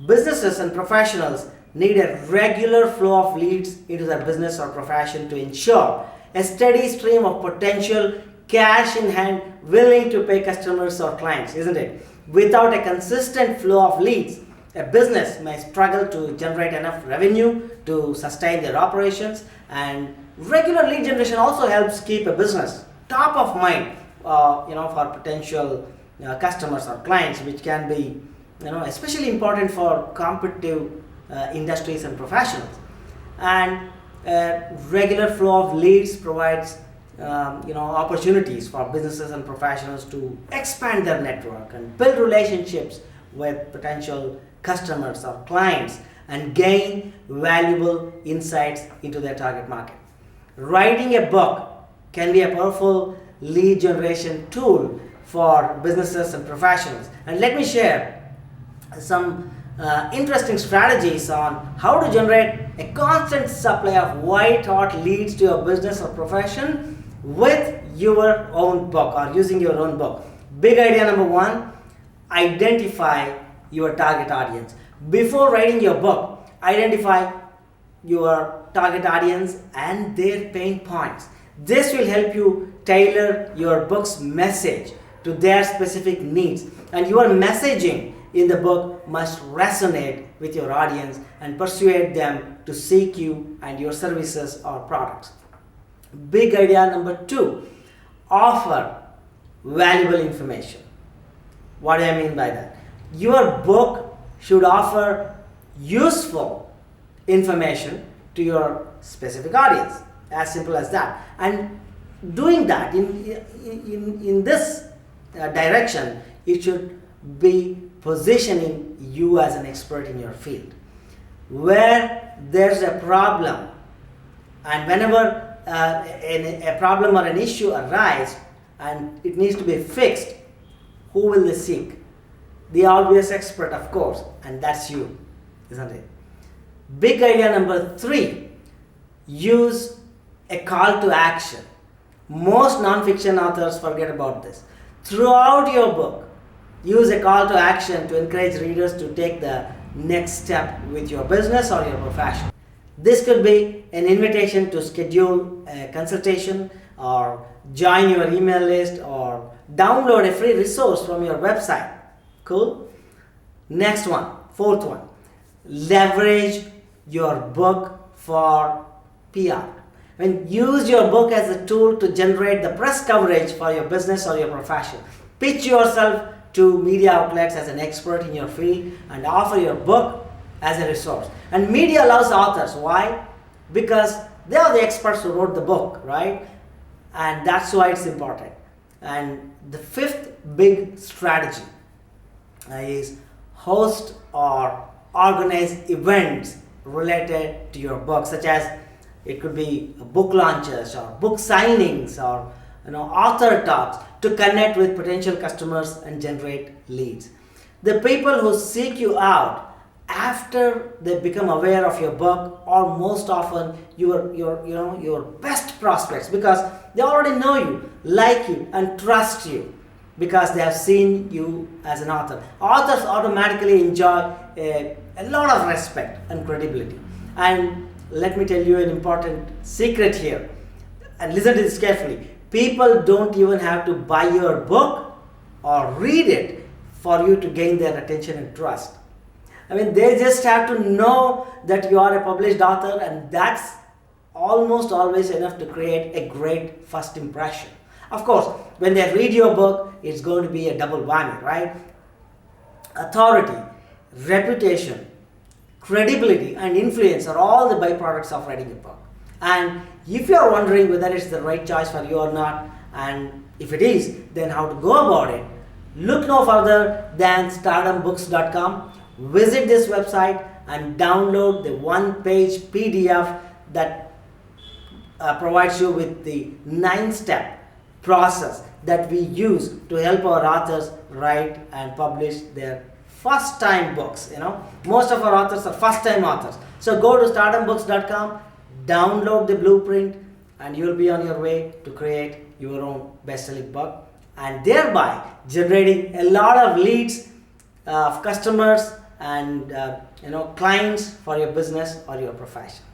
Businesses and professionals need a regular flow of leads into their business or profession to ensure a steady stream of potential cash in hand willing to pay customers or clients, isn't it? Without a consistent flow of leads, a business may struggle to generate enough revenue to sustain their operations, and regular lead generation also helps keep a business top of mind for potential customers or clients, which can be especially important for competitive industries and professionals. And regular flow of leads provides opportunities for businesses and professionals to expand their network and build relationships with potential customers or clients and gain valuable insights into their target market. Writing a book can be a powerful lead generation tool for businesses and professionals. And let me share some interesting strategies on how to generate a constant supply of white hot leads to your business or profession with your own book or using your own book. Big idea number one: identify your target audience. Before writing your book, identify your target audience and their pain points. This will help you tailor your book's message to their specific needs, and your messaging in the book must resonate with your audience and persuade them to seek you and your services or products. Big idea number two: offer valuable information. What do I mean by that? Your book should offer useful information to your specific audience. As simple as that. And doing that in this direction, it should be positioning you as an expert in your field. Where there's a problem, and whenever a problem or an issue arises and it needs to be fixed, who will they seek? The obvious expert, of course, and that's you, isn't it? Big idea number three: use a call to action. Most nonfiction authors forget about this. Throughout your book, use a call to action to encourage readers to take the next step with your business or your profession. This could be an invitation to schedule a consultation, or join your email list, or download a free resource from your website. Cool? Next one, fourth one: leverage your book for PR. Use your book as a tool to generate the press coverage for your business or your profession. Pitch yourself to media outlets as an expert in your field and offer your book as a resource. And media loves authors. Why? Because they are the experts who wrote the book, right? And that's why it's important. And the fifth big strategy is host or organize events related to your book, such as it could be book launches or book signings or author talks, to connect with potential customers and generate leads. The people who seek you out after they become aware of your book are most often your best prospects, because they already know you, like you, and trust you, because they have seen you as an author. Authors automatically enjoy a lot of respect and credibility. And let me tell you an important secret here, and listen to this carefully. People don't even have to buy your book or read it for you to gain their attention and trust. They just have to know that you are a published author, and that's almost always enough to create a great first impression. Of course, when they read your book, it's going to be a double whammy, right? Authority, reputation, credibility, and influence are all the byproducts of writing a book. And if you are wondering whether it's the right choice for you or not, and if it is, then how to go about it, look no further than stardombooks.com. Visit this website and download the one-page PDF that provides you with the 9-step process that we use to help our authors write and publish their first-time books. Most of our authors are first-time authors. So go to stardombooks.com, download the blueprint, and you'll be on your way to create your own best-selling book, and thereby generating a lot of leads of customers and clients for your business or your profession.